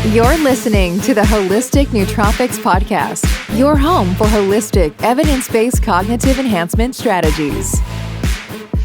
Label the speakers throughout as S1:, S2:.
S1: You're listening to the Holistic Nootropics Podcast, your home for holistic, evidence-based cognitive enhancement strategies.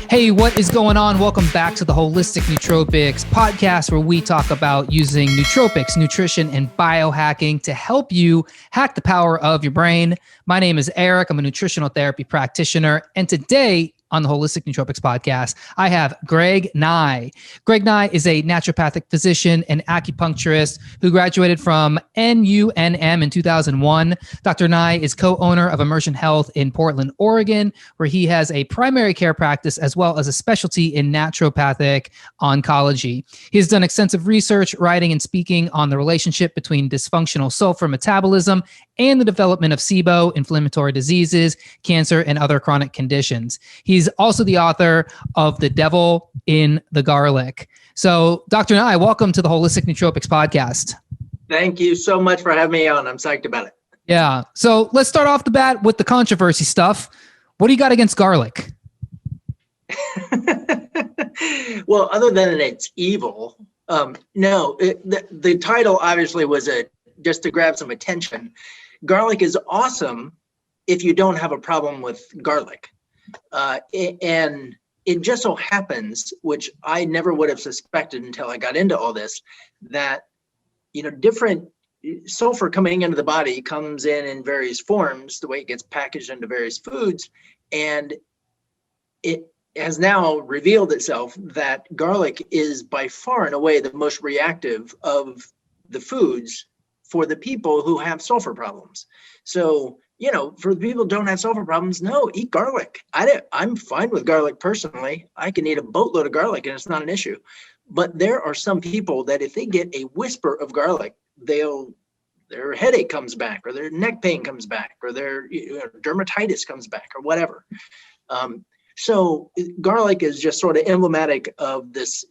S2: Hey, what is going on? Welcome back to the Holistic Nootropics Podcast, where we talk about using nootropics, nutrition, and biohacking to help you hack the power of your brain. My name is Eric. I'm a nutritional therapy practitioner, and today on the Holistic Nootropics Podcast, I have Greg Nigh. Greg Nigh is a naturopathic physician and acupuncturist who graduated from NUNM in 2001. Dr. Nigh is co-owner of Immersion Health in Portland, Oregon, where he has a primary care practice as well as a specialty in naturopathic oncology. He has done extensive research, writing, and speaking on the relationship between dysfunctional sulfur metabolism and the development of SIBO, inflammatory diseases, cancer, and other chronic conditions. He's also the author of The Devil in the Garlic. So, Dr. Nigh, welcome to the Holistic Nootropics Podcast.
S3: Thank you so much for having me on. I'm psyched about it.
S2: Yeah. So let's start off the bat with the controversy stuff. What do you got against garlic?
S3: Well, other than it's evil, the title obviously was just to grab some attention. Garlic is awesome if you don't have a problem with garlic. And it just so happens, which I never would have suspected until I got into all this, that, different sulfur coming into the body comes in various forms, the way it gets packaged into various foods. And it has now revealed itself that garlic is by far and away the most reactive of the foods for the people who have sulfur problems. So, for the people who don't have sulfur problems, no, eat garlic. I'm fine with garlic personally. I can eat a boatload of garlic and it's not an issue. But there are some people that if they get a whisper of garlic, their headache comes back, or their neck pain comes back, or their dermatitis comes back, or whatever. So garlic is just sort of emblematic of this,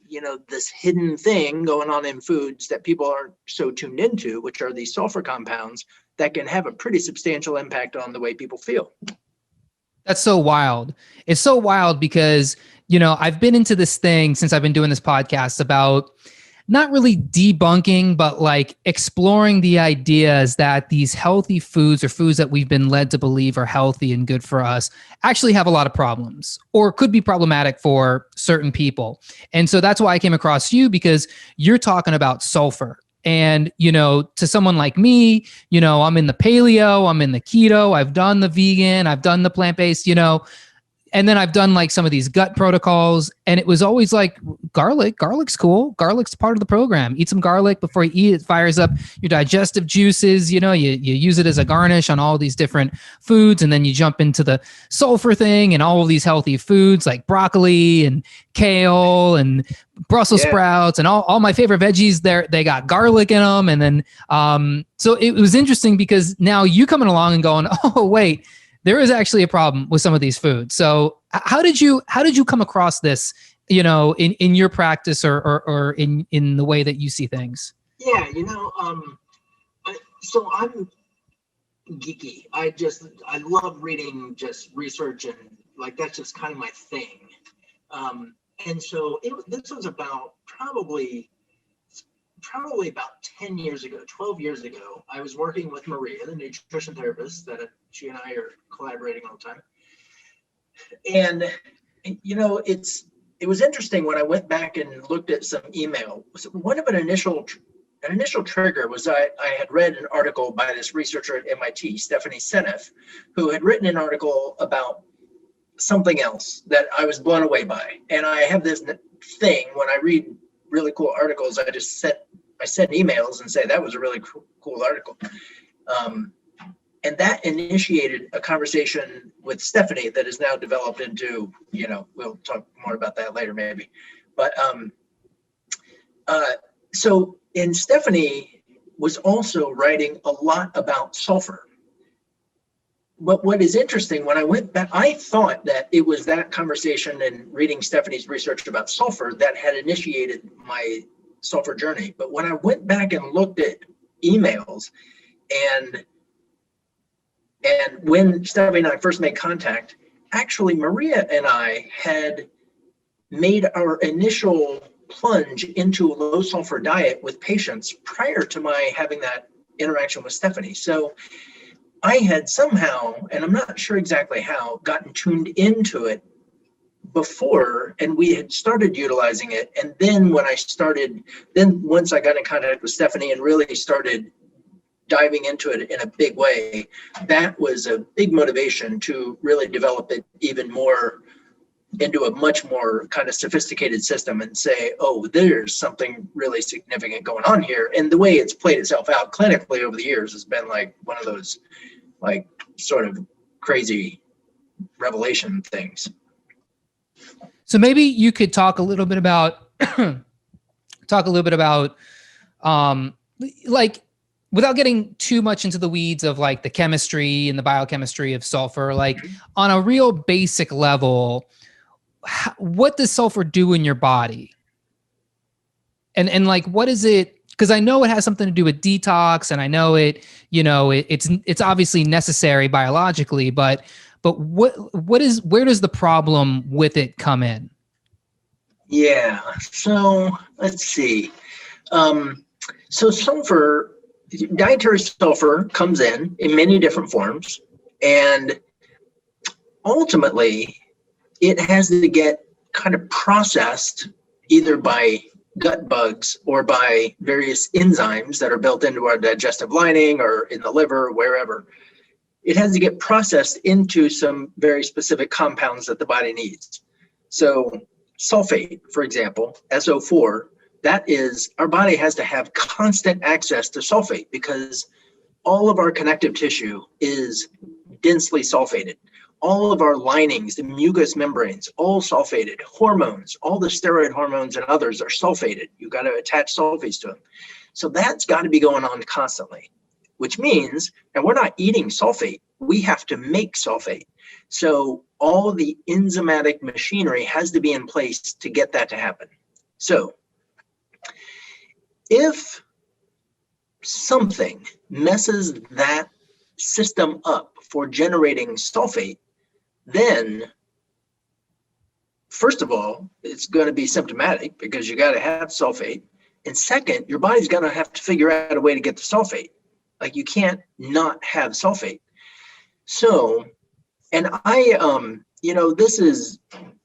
S3: this hidden thing going on in foods that people aren't so tuned into, which are these sulfur compounds that can have a pretty substantial impact on the way people feel.
S2: That's so wild. It's so wild because, I've been into this thing since I've been doing this podcast about not really debunking, but like exploring the ideas that these healthy foods or foods that we've been led to believe are healthy and good for us actually have a lot of problems or could be problematic for certain people. And so that's why I came across you, because you're talking about sulfur. And, to someone like me, I'm in the paleo, I'm in the keto, I've done the vegan, I've done the plant-based, and then I've done like some of these gut protocols, and it was always like garlic's cool. Garlic's part of the program. Eat some garlic before you eat. It fires up your digestive juices. You use it as a garnish on all these different foods. And then you jump into the sulfur thing and all of these healthy foods like broccoli and kale and Brussels sprouts and all my favorite veggies there. They got garlic in them. And then, so it was interesting because now you coming along and going, oh, wait, there is actually a problem with some of these foods. So how did you come across this, in your practice or in the way that you see things?
S3: Yeah, so I'm geeky. I love reading just research, and like that's just kind of my thing. And so this was about probably about 10 years ago, 12 years ago. I was working with Maria, the nutrition therapist that she and I are collaborating all the time. And, it was interesting when I went back and looked at some email. One of an initial trigger was I had read an article by this researcher at MIT, Stephanie Seneff, who had written an article about something else that I was blown away by. And I have this thing when I read really cool articles, I send emails and say that was a really cool article. And that initiated a conversation with Stephanie that is now developed into, we'll talk more about that later maybe. But and Stephanie was also writing a lot about sulfur. But what is interesting, when I went back, I thought that it was that conversation and reading Stephanie's research about sulfur that had initiated my sulfur journey. But when I went back and looked at emails and when Stephanie and I first made contact, actually Maria and I had made our initial plunge into a low sulfur diet with patients prior to my having that interaction with Stephanie. So I had somehow, and I'm not sure exactly how, gotten tuned into it before, and we had started utilizing it. And then once I got in contact with Stephanie and really started diving into it in a big way, that was a big motivation to really develop it even more into a much more kind of sophisticated system and say, oh, there's something really significant going on here. And the way it's played itself out clinically over the years has been like one of those like sort of crazy revelation things.
S2: So maybe you could talk a little bit about like, without getting too much into the weeds of like the chemistry and the biochemistry of sulfur, like on a real basic level, what does sulfur do in your body? And like, what is it? Because I know it has something to do with detox, and I know it's obviously necessary biologically, but where does the problem with it come in?
S3: Yeah. So let's see. So sulfur, dietary sulfur comes in many different forms, and ultimately it has to get kind of processed either by gut bugs or by various enzymes that are built into our digestive lining or in the liver or wherever. It has to get processed into some very specific compounds that the body needs. So sulfate, for example, SO4, that is, our body has to have constant access to sulfate because all of our connective tissue is densely sulfated. All of our linings, the mucous membranes, all sulfated. Hormones, all the steroid hormones and others are sulfated. You've got to attach sulfates to them. So that's got to be going on constantly, which means, and we're not eating sulfate, we have to make sulfate. So all the enzymatic machinery has to be in place to get that to happen. So if something messes that system up for generating sulfate, then first of all, it's going to be symptomatic because you got to have sulfate. And second, your body's going to have to figure out a way to get the sulfate. Like you can't not have sulfate. So, and this is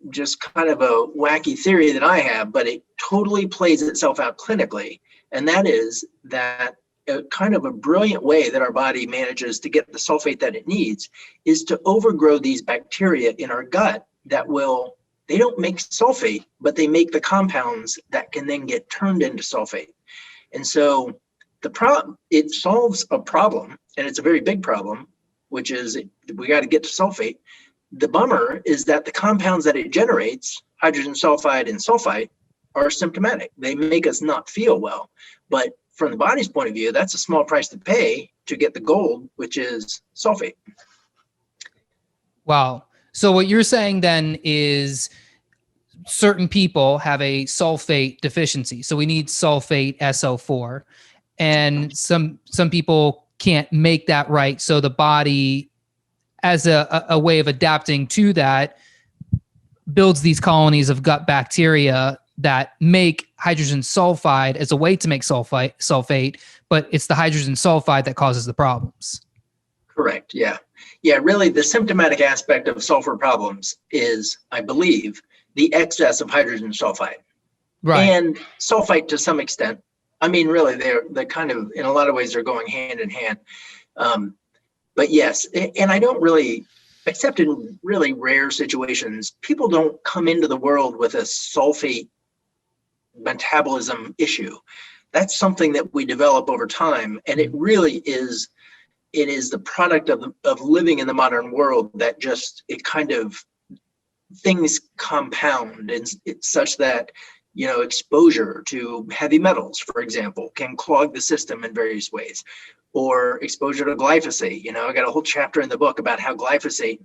S3: just kind of a wacky theory that I have, but it totally plays itself out clinically. And that is that kind of a brilliant way that our body manages to get the sulfate that it needs is to overgrow these bacteria in our gut that they don't make sulfate, but they make the compounds that can then get turned into sulfate. And so it solves a problem, and it's a very big problem, which is we got to get to sulfate. The bummer is that the compounds that it generates, hydrogen sulfide and sulfite, are symptomatic. They make us not feel well. But from the body's point of view, that's a small price to pay to get the gold, which is sulfate.
S2: Wow. So what you're saying then is certain people have a sulfate deficiency. So we need sulfate SO4, and some people can't make that right. So the body, as a way of adapting to that, builds these colonies of gut bacteria that make hydrogen sulfide as a way to make sulfate, but it's the hydrogen sulfide that causes the problems.
S3: Correct. Yeah. Yeah. Really, the symptomatic aspect of sulfur problems is, I believe, the excess of hydrogen sulfide. Right. And sulfite to some extent. I mean, really, they're kind of, in a lot of ways, they're going hand in hand. But yes, and I don't really, except in really rare situations, people don't come into the world with a sulfate metabolism issue. That's something that we develop over time, and it really is. It is the product of living in the modern world that just things compound, and it's such that exposure to heavy metals, for example, can clog the system in various ways, or exposure to glyphosate. I got a whole chapter in the book about how glyphosate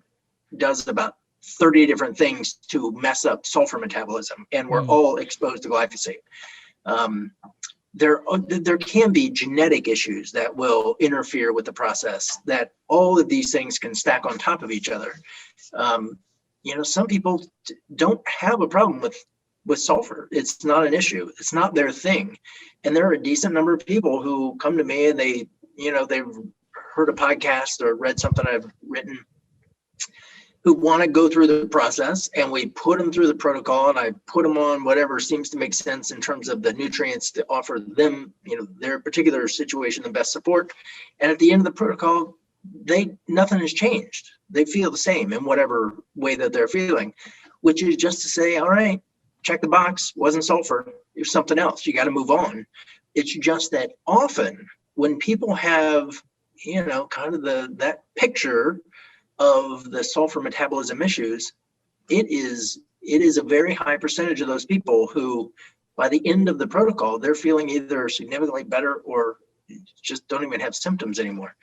S3: does about 30 different things to mess up sulfur metabolism, and we're all exposed to glyphosate. There can be genetic issues that will interfere with the process, that all of these things can stack on top of each other. Some people don't have a problem with with sulfur. It's not an issue. It's not their thing. And there are a decent number of people who come to me and they've heard a podcast or read something I've written, who want to go through the process, and we put them through the protocol, and I put them on whatever seems to make sense in terms of the nutrients to offer them, their particular situation, the best support. And at the end of the protocol, nothing has changed. They feel the same in whatever way that they're feeling, which is just to say, all right, check the box, wasn't sulfur, it's something else. You got to move on. It's just that often when people have, kind of that picture of the sulfur metabolism issues, it is a very high percentage of those people who, by the end of the protocol, they're feeling either significantly better or just don't even have symptoms anymore.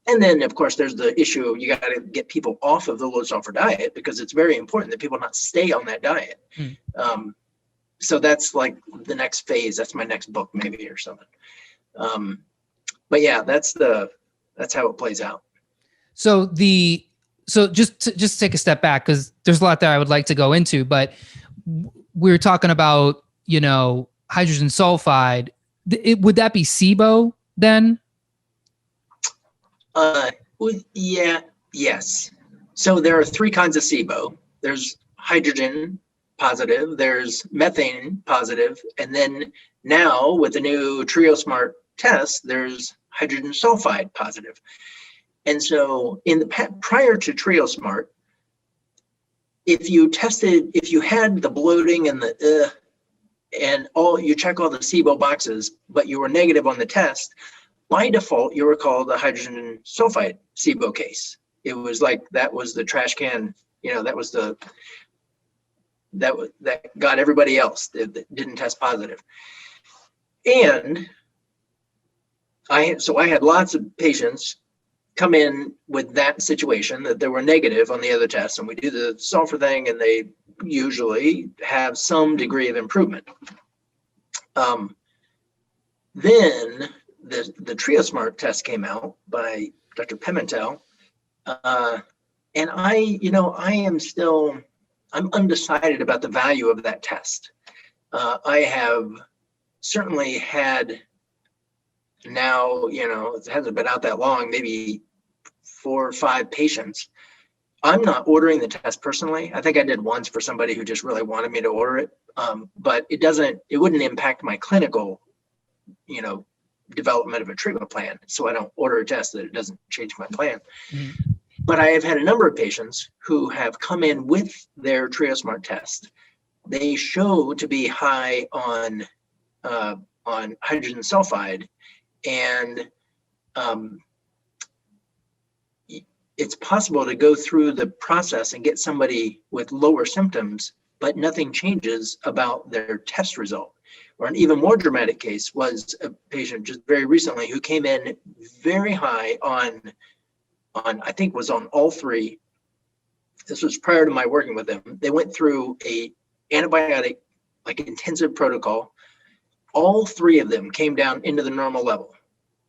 S3: And then, of course, there's the issue, you got to get people off of the low sulfur diet, because it's very important that people not stay on that diet. So that's like the next phase. That's my next book, maybe, or something. But yeah, that's how it plays out.
S2: So just to take a step back, because there's a lot that I would like to go into, but we're talking about, hydrogen sulfide. Would that be SIBO then?
S3: Yes. So there are three kinds of SIBO. There's hydrogen positive, there's methane positive, and then now with the new TrioSmart test, there's hydrogen sulfide positive. And so prior to TrioSmart, if you had the bloating and you check all the SIBO boxes, but you were negative on the test, by default, you were called a hydrogen sulfide SIBO case. It was like, that was the trash can, that got everybody else that didn't test positive. And I had lots of patients come in with that situation, that they were negative on the other tests, and we do the sulfur thing, and they usually have some degree of improvement. Then the TrioSmart test came out by Dr. Pimentel, and I'm undecided about the value of that test. I have certainly had, now, it hasn't been out that long, maybe 4 or 5 patients. I'm not ordering the test personally. I think I did once for somebody who just really wanted me to order it. But it wouldn't impact my clinical, development of a treatment plan. So I don't order a test that it doesn't change my plan. Mm-hmm. But I have had a number of patients who have come in with their TrioSmart test. They show to be high on hydrogen sulfide, and it's possible to go through the process and get somebody with lower symptoms, but nothing changes about their test result. Or an even more dramatic case was a patient just very recently who came in very high on I think was on all 3. This was prior to my working with them. They went through a antibiotic, like intensive protocol. All 3 of them came down into the normal level.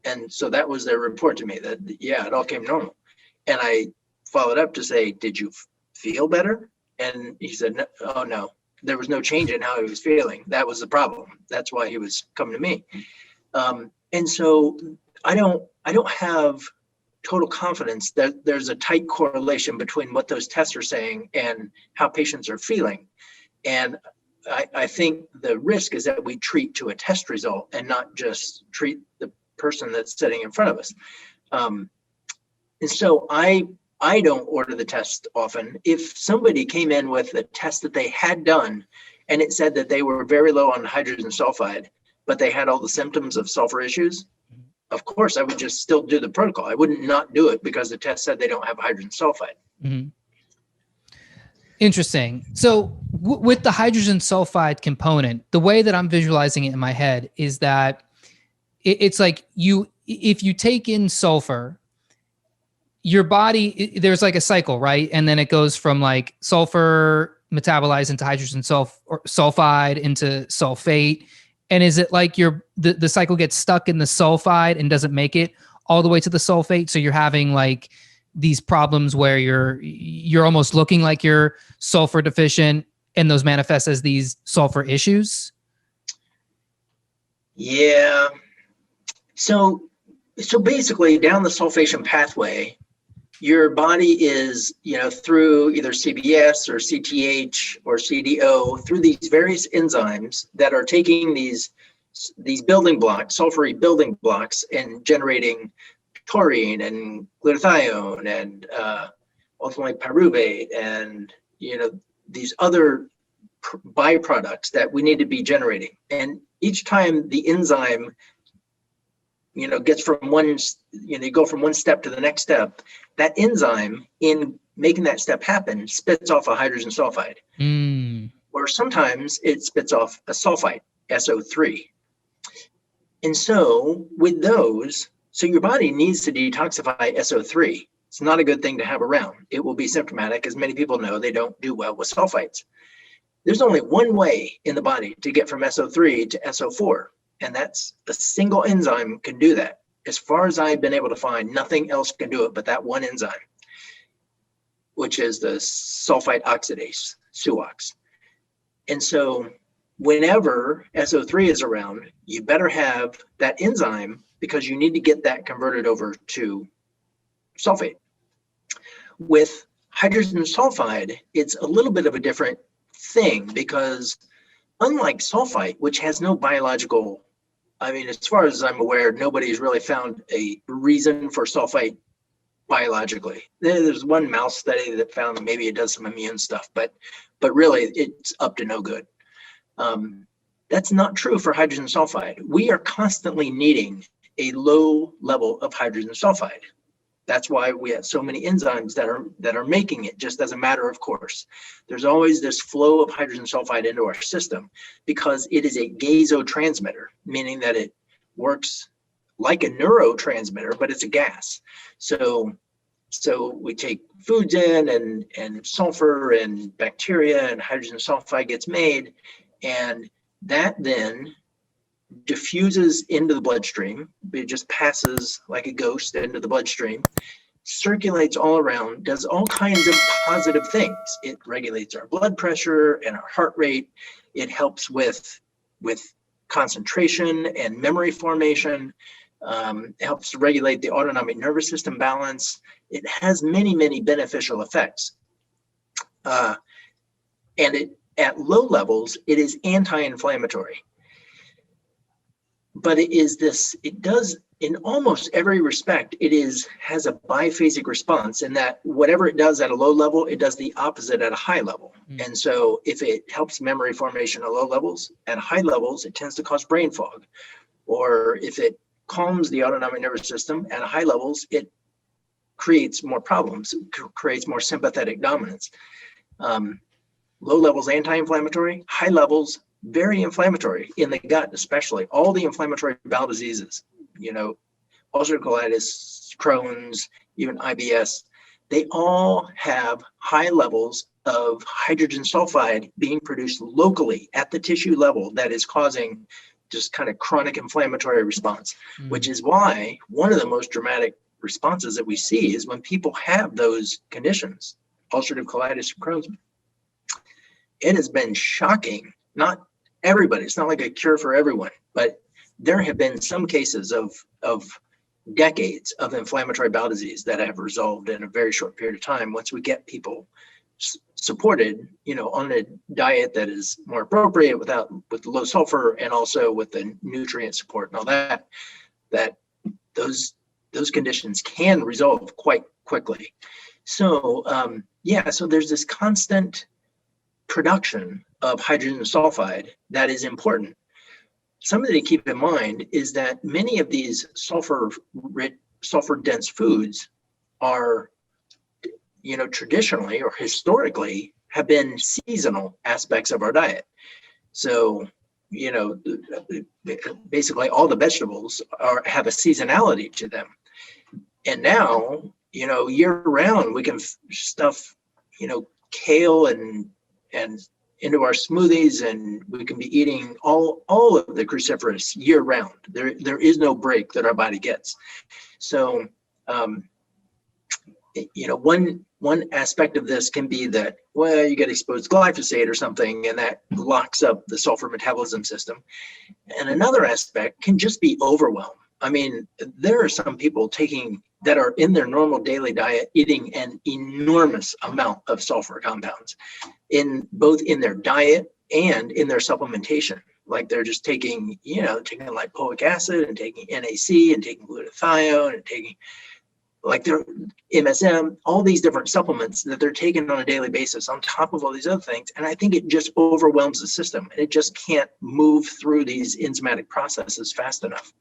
S3: And so that was their report to me, that, yeah, it all came normal. And I followed up to say, did you feel better? And he said, no, oh no, there was no change in how he was feeling. That was the problem. That's why he was coming to me. And so I don't have total confidence that there's a tight correlation between what those tests are saying and how patients are feeling. And I think the risk is that we treat to a test result and not just treat the person that's sitting in front of us. And so I don't order the test often. If somebody came in with a test that they had done and it said that they were very low on hydrogen sulfide, but they had all the symptoms of sulfur issues, of course, I would just still do the protocol. I wouldn't not do it because the test said they don't have hydrogen sulfide. Mm-hmm.
S2: Interesting. So with the hydrogen sulfide component, the way that I'm visualizing it in my head is that it's like if you take in sulfur, your body, there's like a cycle, right? And then it goes from like sulfur metabolized into hydrogen sulfide into sulfate. And is it like the cycle gets stuck in the sulfide and doesn't make it all the way to the sulfate? So you're having like these problems where you're almost looking like you're sulfur deficient, and those manifest as these sulfur issues?
S3: Yeah. So basically down the sulfation pathway, your body is, through either CBS or CTH or CDO, through these various enzymes that are taking these building blocks, sulfury building blocks, and generating taurine and glutathione and ultimately pyruvate and, these other byproducts that we need to be generating. And each time the enzyme gets from you go from one step to the next step, that enzyme in making that step happen spits off a hydrogen sulfide. Or sometimes it spits off a sulfite, SO3. And so with those, so your body needs to detoxify SO3. It's not a good thing to have around. It will be symptomatic. As many people know, they don't do well with sulfites. There's only one way in the body to get from SO3 to SO4. And that's a single enzyme can do that. As far as I've been able to find, nothing else can do it but that one enzyme, which is the sulfite oxidase, SUOX. And so whenever SO3 is around, you better have that enzyme because you need to get that converted over to sulfate. With hydrogen sulfide, it's a little bit of a different thing because unlike sulfite, which has no biological, as far as I'm aware, nobody's really found a reason for sulfite biologically. There's one mouse study that found that maybe it does some immune stuff, but really it's up to no good. That's not true for hydrogen sulfide. We are constantly needing a low level of hydrogen sulfide. That's why we have so many enzymes that are making it, just as a matter of course. There's always this flow of hydrogen sulfide into our system because it is a gasotransmitter, meaning that it works like a neurotransmitter, but it's a gas. So we take foods in and sulfur and bacteria and hydrogen sulfide gets made, and that then diffuses into the bloodstream. It just passes like a ghost into the bloodstream, circulates all around, does all kinds of positive things. It regulates our blood pressure and our heart rate. It helps with concentration and memory formation. It helps to regulate the autonomic nervous system balance. It has many, many beneficial effects. And at low levels, it is anti-inflammatory. But it does in almost every respect, has a biphasic response in that whatever it does at a low level, it does the opposite at a high level. And so if it helps memory formation at low levels, at high levels, it tends to cause brain fog. Or if it calms the autonomic nervous system at high levels, it creates more problems, creates more sympathetic dominance. Low levels, anti-inflammatory, high levels, very inflammatory in the gut, especially all the inflammatory bowel diseases, ulcerative colitis, Crohn's, even IBS, they all have high levels of hydrogen sulfide being produced locally at the tissue level that is causing just kind of chronic inflammatory response, which is why one of the most dramatic responses that we see is when people have those conditions, ulcerative colitis, Crohn's. It has been shocking. Not everybody, it's not like a cure for everyone, but there have been some cases of decades of inflammatory bowel disease that have resolved in a very short period of time once we get people supported, on a diet that is more appropriate with low sulfur and also with the nutrient support and all that those conditions can resolve quite quickly. So so there's this constant production of hydrogen sulfide that is important. Something to keep in mind is that many of these sulfur-dense foods are, traditionally or historically have been seasonal aspects of our diet. So, basically all the vegetables have a seasonality to them. And now, year round, we can stuff, kale and into our smoothies, and we can be eating all of the cruciferous year round. There is no break that our body gets. So one aspect of this can be that, well, you get exposed to glyphosate or something, and that locks up the sulfur metabolism system. And another aspect can just be overwhelm. I mean, there are some people that are in their normal daily diet eating an enormous amount of sulfur compounds both in their diet and in their supplementation. Like they're just taking lipoic acid and taking NAC and taking glutathione and taking like their MSM, all these different supplements that they're taking on a daily basis on top of all these other things. And I think it just overwhelms the system. And it just can't move through these enzymatic processes fast enough.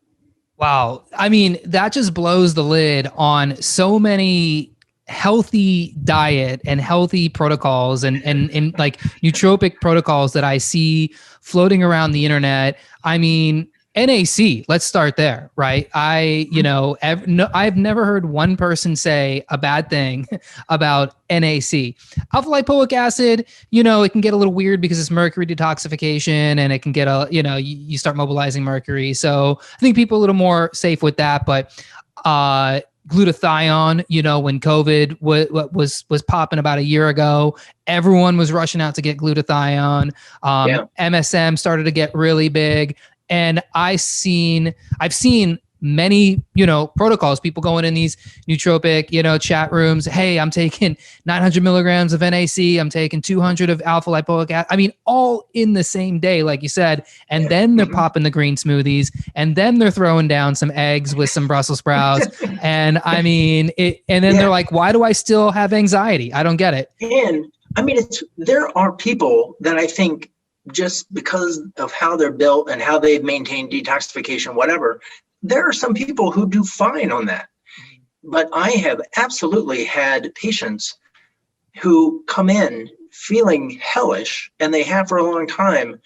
S2: Wow. I mean, that just blows the lid on so many healthy diet and healthy protocols and like nootropic protocols that I see floating around the internet. I mean, NAC, let's start there, right? I've never heard one person say a bad thing about NAC. Alpha lipoic acid, it can get a little weird because it's mercury detoxification and it can get you start mobilizing mercury. So I think people are a little more safe with that, but glutathione, when COVID was popping about a year ago, everyone was rushing out to get glutathione. MSM started to get really big. And I've seen many, protocols, people going in these nootropic, chat rooms. Hey, I'm taking 900 milligrams of NAC. I'm taking 200 of alpha lipoic acid. I mean, all in the same day, like you said. And then they're popping the green smoothies, and then they're throwing down some eggs with some Brussels sprouts. And I mean, they're like, why do I still have anxiety? I don't get it.
S3: And I mean, there are people that I think just because of how they're built and how they've maintained detoxification, whatever, there are some people who do fine on that. But I have absolutely had patients who come in feeling hellish, and they have for a long time,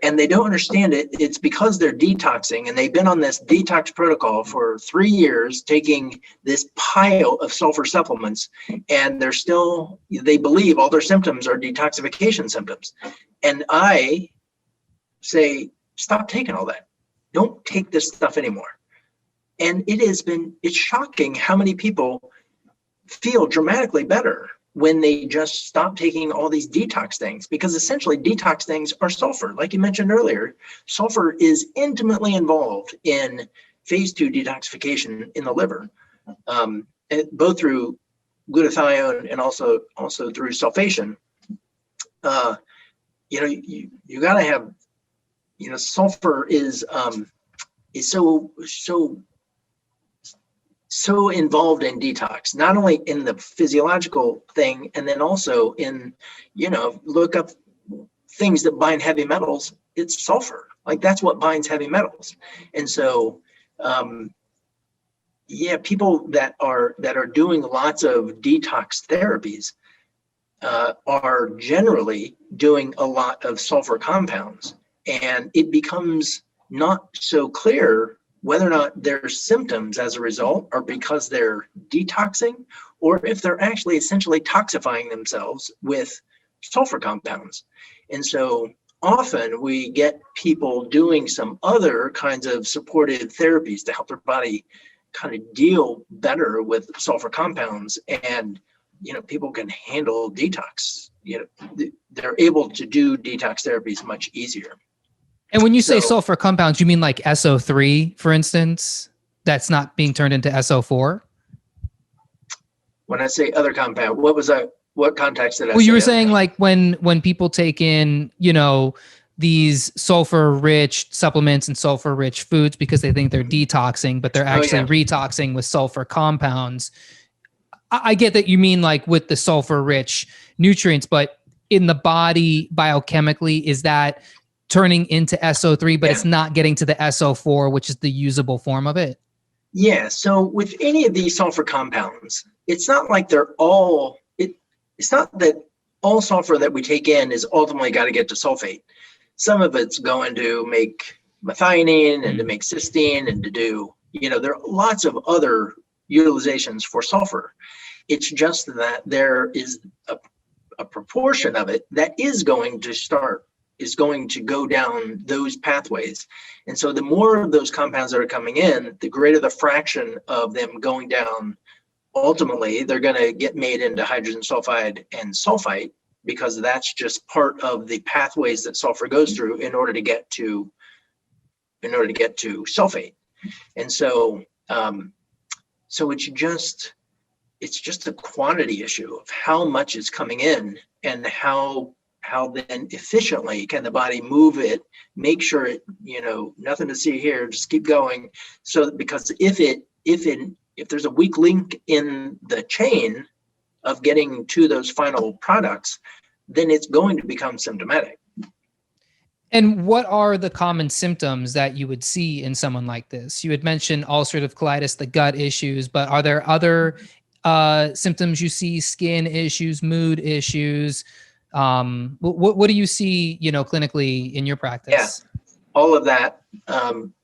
S3: and they don't understand it. It's because they're detoxing, and they've been on this detox protocol for 3 years, taking this pile of sulfur supplements, and they believe all their symptoms are detoxification symptoms. And I say, stop taking all that. Don't take this stuff anymore. And it's shocking how many people feel dramatically better when they just stop taking all these detox things, because essentially detox things are sulfur. Like you mentioned earlier, sulfur is intimately involved in phase 2 detoxification in the liver, both through glutathione and also through sulfation. You got to have, sulfur is so involved in detox, not only in the physiological thing, and then also in, look up things that bind heavy metals. It's sulfur. Like that's what binds heavy metals. And so, people that are doing lots of detox therapies are generally doing a lot of sulfur compounds, and it becomes not so clear whether or not their symptoms as a result are because they're detoxing, or if they're actually essentially toxifying themselves with sulfur compounds. And so often we get people doing some other kinds of supportive therapies to help their body kind of deal better with sulfur compounds, and people can handle detox. They're able to do detox therapies much easier.
S2: And when you say sulfur compounds, you mean like SO3, for instance, that's not being turned into SO4?
S3: When I say other compound, what context did I say?
S2: Well, you were saying like when people take in, these sulfur-rich supplements and sulfur-rich foods because they think they're detoxing, but they're actually retoxing with sulfur compounds. I get that you mean like with the sulfur-rich nutrients, but in the body biochemically, is that turning into SO3, but it's not getting to the SO4, which is the usable form of it?
S3: Yeah. So with any of these sulfur compounds, it's not like it's not that all sulfur that we take in is ultimately got to get to sulfate. Some of it's going to make methionine and to make cysteine and to do, there are lots of other utilizations for sulfur. It's just that there is a proportion of it that is going to go down those pathways. And so the more of those compounds that are coming in, the greater the fraction of them going down ultimately they're going to get made into hydrogen sulfide and sulfite, because that's just part of the pathways that sulfur goes through in order to get to sulfate. And so so it's just a quantity issue of how much is coming in, and how then efficiently can the body move it, make sure it, nothing to see here, just keep going. So because if there's a weak link in the chain of getting to those final products, then it's going to become symptomatic.
S2: And what are the common symptoms that you would see in someone like this? You had mentioned ulcerative colitis, the gut issues, but are there other symptoms you see? Skin issues, mood issues? What do you see, clinically in your practice?
S3: Yeah, all of that.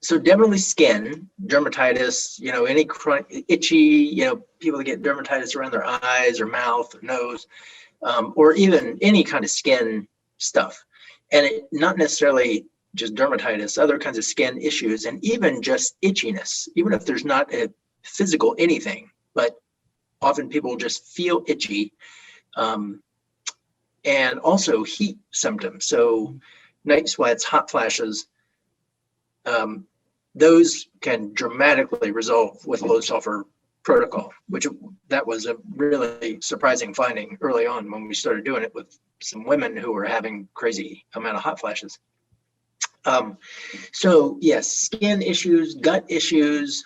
S3: So definitely skin, dermatitis, any chronic itchy, people that get dermatitis around their eyes or mouth or nose, or even any kind of skin stuff. And it, not necessarily just dermatitis, other kinds of skin issues, and even just itchiness, even if there's not a physical anything, but often people just feel itchy. And also heat symptoms. So night sweats, hot flashes, those can dramatically resolve with low sulfur protocol, which that was a really surprising finding early on when we started doing it with some women who were having crazy amount of hot flashes. So yes, skin issues, gut issues.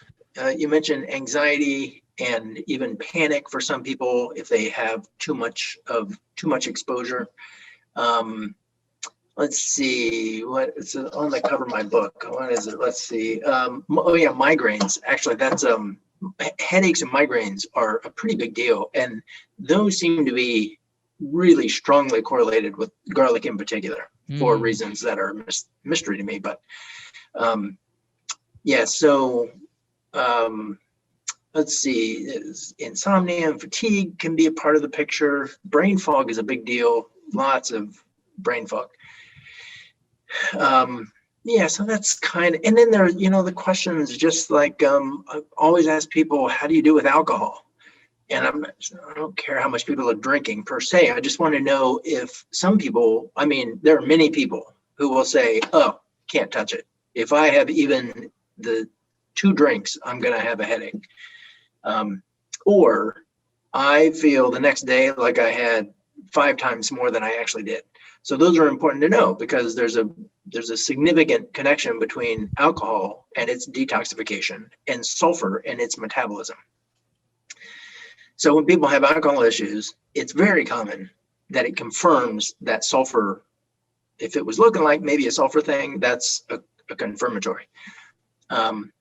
S3: You mentioned anxiety and even panic for some people if they have too much exposure. Let's see, what it's on the cover of my book. What is it? Let's see. Oh yeah, migraines. Actually, that's headaches and migraines are a pretty big deal, and those seem to be really strongly correlated with garlic in particular, for reasons that are mystery to me. But yeah, so let's see, insomnia and fatigue can be a part of the picture. Brain fog is a big deal, lots of brain fog. Yeah, so that's kind of, and then there, the questions just like, I always ask people, how do you do with alcohol? And I don't care how much people are drinking per se. I just want to know if some people, there are many people who will say, oh, can't touch it. If I have even the 2 drinks, I'm going to have a headache. Or I feel the next day like I had 5 times more than I actually did. So those are important to know, because there's a significant connection between alcohol and its detoxification and sulfur and its metabolism. So when people have alcohol issues, it's very common that it confirms that sulfur, if it was looking like maybe a sulfur thing, that's a confirmatory. And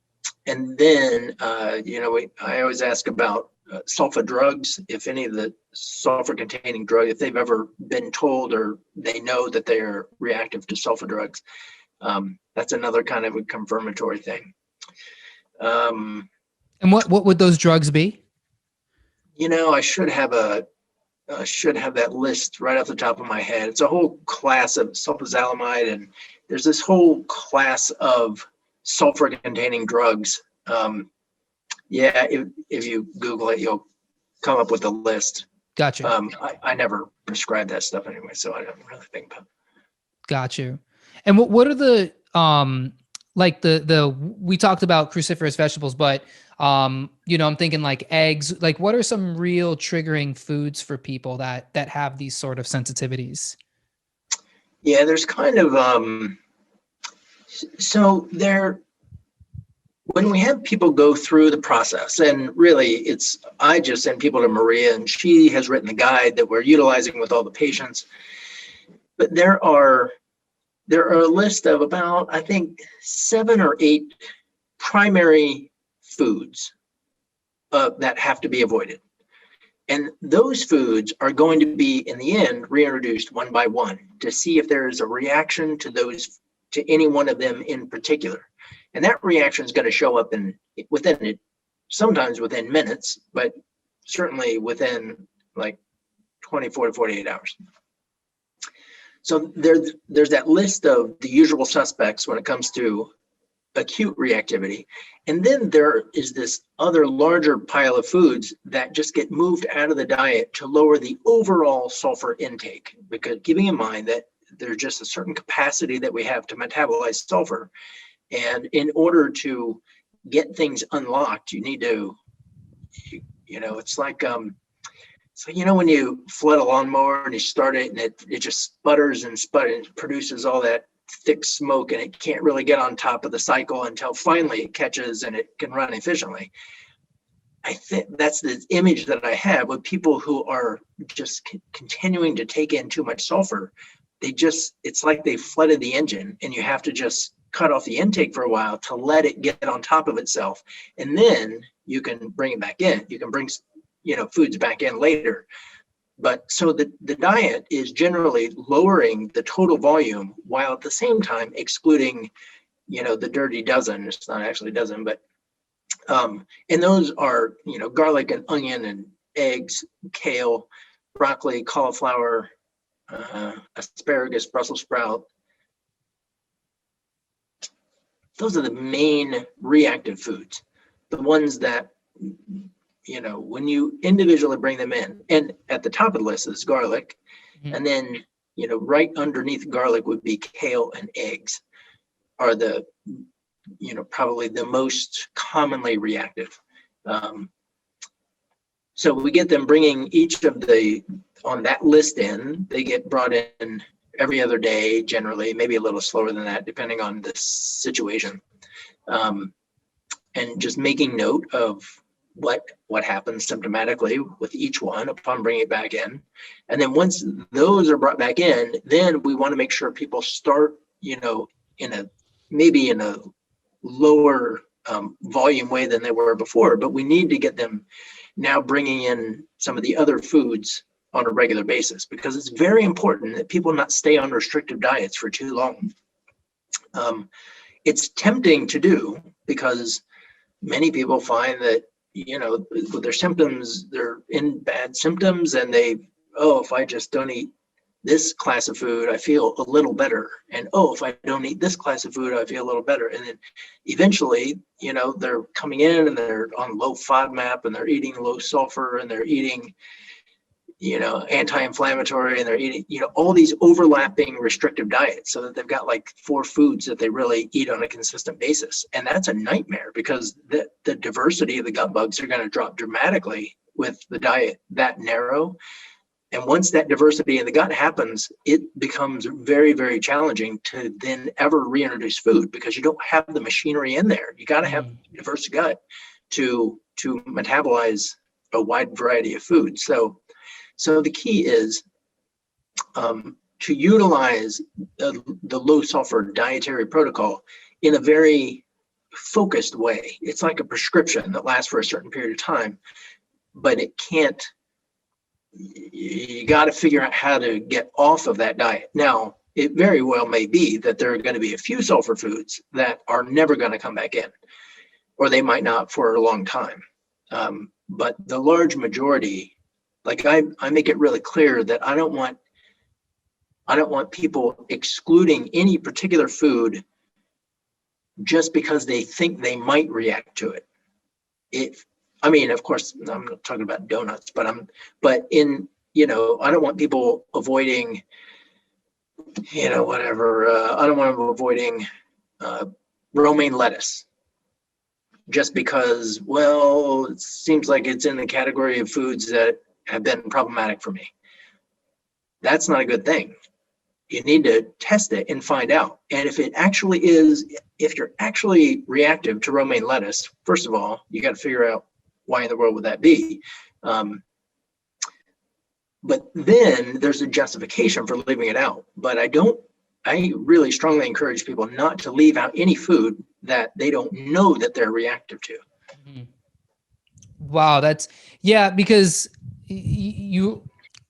S3: then, I always ask about sulfa drugs, if any of the sulfur containing drug, if they've ever been told or they know that they are reactive to sulfur drugs. That's another kind of a confirmatory thing.
S2: And what would those drugs be?
S3: I should have that list right off the top of my head. It's a whole class of sulfazalamide, and there's this whole class of sulfur containing drugs. Yeah, if you Google it, you'll come up with a list.
S2: Gotcha.
S3: I never prescribe that stuff anyway, so I don't really think about it.
S2: Got you. And what are the like we talked about cruciferous vegetables, but I'm thinking like eggs. Like, what are some real triggering foods for people that have these sort of sensitivities?
S3: Yeah, there's kind of so there. When we have people go through the process, and really I just send people to Maria, and she has written the guide that we're utilizing with all the patients. But there are a list of about, I think, 7 or 8 primary foods that have to be avoided. And those foods are going to be, in the end, reintroduced one by one to see if there is a reaction to any one of them in particular. And that reaction is going to show up sometimes within minutes, but certainly within like 24 to 48 hours. So there's that list of the usual suspects when it comes to acute reactivity. And then there is this other larger pile of foods that just get moved out of the diet to lower the overall sulfur intake, because keeping in mind that there's just a certain capacity that we have to metabolize sulfur. And in order to get things unlocked, you need to, it's like, when you flood a lawnmower and you start it and it just sputters and produces all that thick smoke, and it can't really get on top of the cycle until finally it catches and it can run efficiently. I think that's the image that I have with people who are just continuing to take in too much sulfur. It's like they flooded the engine, and you have to just cut off the intake for a while to let it get on top of itself. And then you can bring it back in. You can bring, foods back in later. But so the diet is generally lowering the total volume while at the same time excluding, the dirty dozen. It's not actually a dozen, but, and those are, garlic and onion and eggs, kale, broccoli, cauliflower, asparagus, Brussels sprout. Those are the main reactive foods, the ones that, when you individually bring them in. And at the top of the list is garlic. Mm-hmm. And then, right underneath garlic would be kale and eggs are the, probably the most commonly reactive. So we get them bringing each of on that list in, they get brought in every other day, generally, maybe a little slower than that, depending on the situation. And just making note of what happens symptomatically with each one upon bringing it back in. And then once those are brought back in, then we want to make sure people start, in a lower volume way than they were before, but we need to get them now bringing in some of the other foods on a regular basis, because it's very important that people not stay on restrictive diets for too long. It's tempting to do because many people find that, with their symptoms, they're in bad symptoms, and if I just don't eat this class of food, I feel a little better. And, if I don't eat this class of food, I feel a little better. And then eventually, they're coming in and they're on low FODMAP and they're eating low sulfur and they're eating, anti-inflammatory, and they're eating, all these overlapping restrictive diets, so that they've got like 4 foods that they really eat on a consistent basis. And that's a nightmare, because the diversity of the gut bugs are going to drop dramatically with the diet that narrow. And once that diversity in the gut happens, it becomes very, very challenging to then ever reintroduce food, because you don't have the machinery in there. You got to have diverse gut to metabolize a wide variety of foods. So the key is to utilize the low sulfur dietary protocol in a very focused way. It's like a prescription that lasts for a certain period of time, but you got to figure out how to get off of that diet. Now, it very well may be that there are going to be a few sulfur foods that are never going to come back in, or they might not for a long time. But the large majority, like I make it really clear that I don't want people excluding any particular food just because they think they might react to it. Of course, I'm not talking about donuts, but I don't want people avoiding, whatever. I don't want them avoiding romaine lettuce just because, it seems like it's in the category of foods that have been problematic for me. That's not a good thing. You need to test it and find out. And if it actually is, if you're actually reactive to romaine lettuce, first of all, you got to figure out why in the world would that be? But then there's a justification for leaving it out. But I really strongly encourage people not to leave out any food that they don't know that they're reactive to.
S2: Wow, because you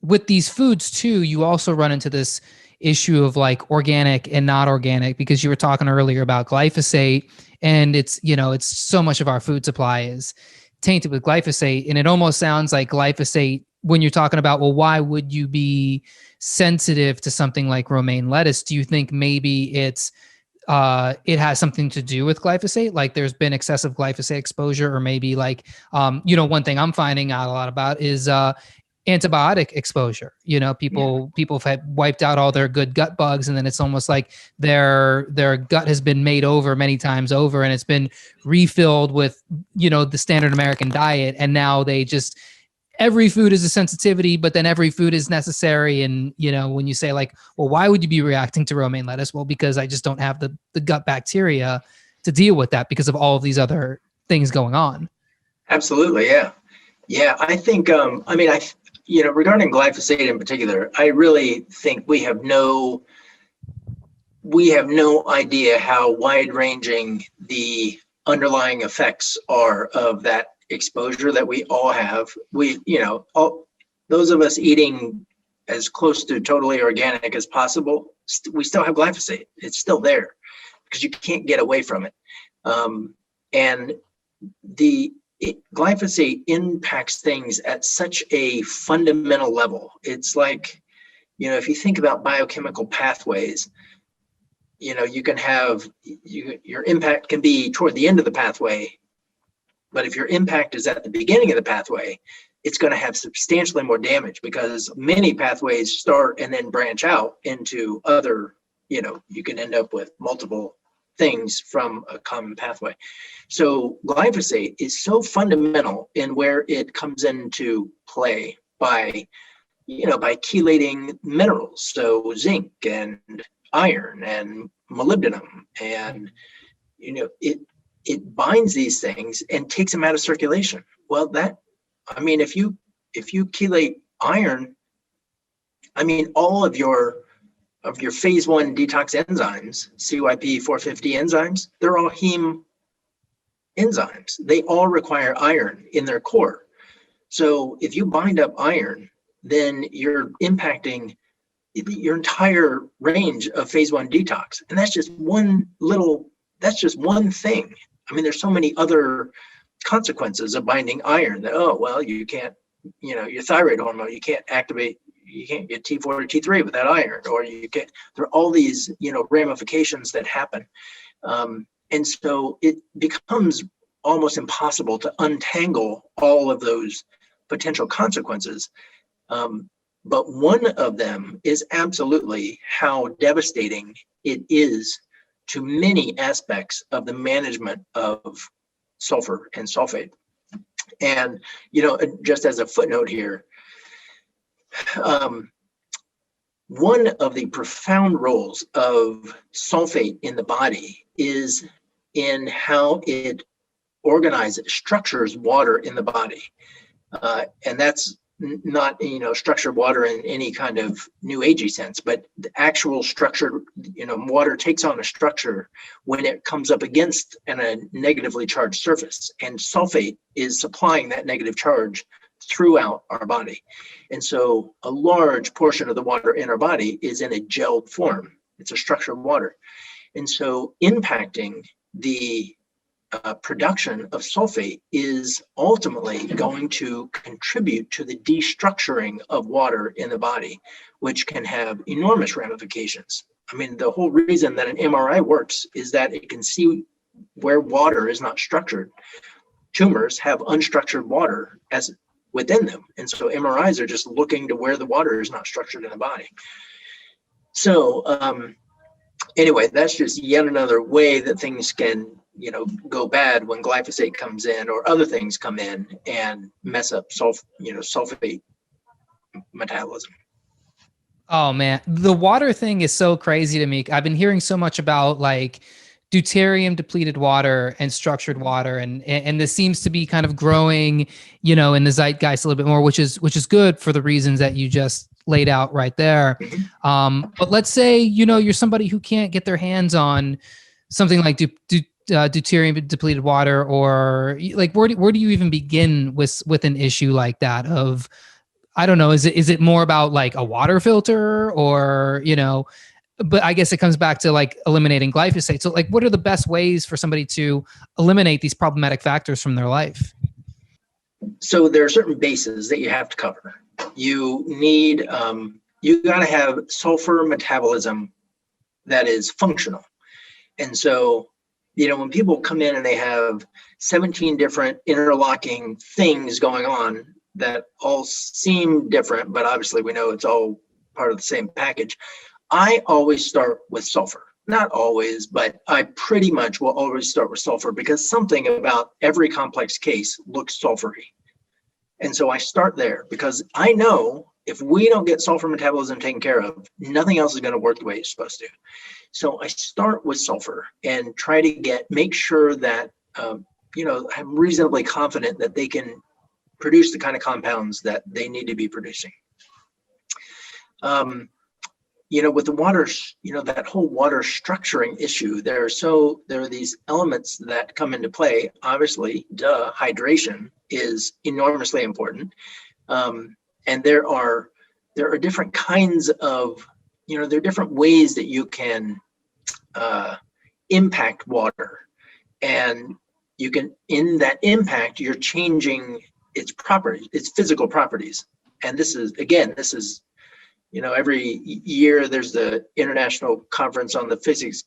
S2: with these foods too, you also run into this issue of like organic and not organic, because you were talking earlier about glyphosate, and it's so much of our food supply is tainted with glyphosate. And it almost sounds like glyphosate when you're talking about, well, why would you be sensitive to something like romaine lettuce? Do you think maybe it's it has something to do with glyphosate. Like there's been excessive glyphosate exposure, or maybe like, one thing I'm finding out a lot about is antibiotic exposure. People have had wiped out all their good gut bugs, and then it's almost like their gut has been made over many times over, and it's been refilled with, the standard American diet. And now they just, every food is a sensitivity, but then every food is necessary. And, when you say like, well, why would you be reacting to romaine lettuce? Well, because I just don't have the gut bacteria to deal with that because of all of these other things going on.
S3: Absolutely. Yeah. Yeah. I think, regarding glyphosate in particular, I really think we have no idea how wide-ranging the underlying effects are of that exposure that we all have. Those of us eating as close to totally organic as possible, we still have glyphosate. It's still there because you can't get away from it. And glyphosate impacts things at such a fundamental level. It's like, if you think about biochemical pathways, you can have, your impact can be toward the end of the pathway, but if your impact is at the beginning of the pathway, it's going to have substantially more damage because many pathways start and then branch out into other, you can end up with multiple things from a common pathway. So glyphosate is so fundamental in where it comes into play by chelating minerals, so zinc and iron and molybdenum, and it binds these things and takes them out of circulation. Well, if you chelate iron, all of your phase 1 detox enzymes, CYP450 enzymes, they're all heme enzymes. They all require iron in their core. So if you bind up iron, then you're impacting your entire range of phase 1 detox. And that's just one thing. There's so many other consequences of binding iron that, you can't, your thyroid hormone, you can't get T4 or T3 without iron, or there are all these, ramifications that happen. And so it becomes almost impossible to untangle all of those potential consequences. But one of them is absolutely how devastating it is to many aspects of the management of sulfur and sulfate. And, just as a footnote here, one of the profound roles of sulfate in the body is in how it structures water in the body. And that's not, structured water in any kind of new agey sense, but the actual structure, water takes on a structure when it comes up against a negatively charged surface, and sulfate is supplying that negative charge throughout our body. And so a large portion of the water in our body is in a gelled form. It's a structured water. And so impacting the production of sulfate is ultimately going to contribute to the destructuring of water in the body, which can have enormous ramifications. The whole reason that an MRI works is that it can see where water is not structured. Tumors have unstructured water as within them. And so MRIs are just looking to where the water is not structured in the body. So anyway, that's just yet another way that things can go bad when glyphosate comes in or other things come in and mess up sulfate metabolism.
S2: Oh man, the water thing is so crazy to me. I've been hearing so much about like deuterium depleted water and structured water, and this seems to be kind of growing, in the zeitgeist a little bit more, which is good for the reasons that you just laid out right there. But let's say you're somebody who can't get their hands on something like deuterium depleted water, or like where do you even begin with an issue like that? Of, I don't know, is it more about like a water filter, or but I guess it comes back to like eliminating glyphosate. So like, what are the best ways for somebody to eliminate these problematic factors from their life?
S3: So there are certain bases that you have to cover. You need you got to have sulfur metabolism that is functional. And so, when people come in and they have 17 different interlocking things going on that all seem different, but obviously we know it's all part of the same package, I always start with sulfur. Not always, but I pretty much will always start with sulfur because something about every complex case looks sulfury. And so I start there because I know if we don't get sulfur metabolism taken care of, nothing else is going to work the way it's supposed to. So I start with sulfur and try to make sure that, I'm reasonably confident that they can produce the kind of compounds that they need to be producing. With the water, that whole water structuring issue, there are these elements that come into play. Obviously, hydration is enormously important. And there are different kinds of, there are different ways that you can impact water. And you can, in that impact, you're changing its properties, its physical properties. And this is, every year there's the International Conference on the physics,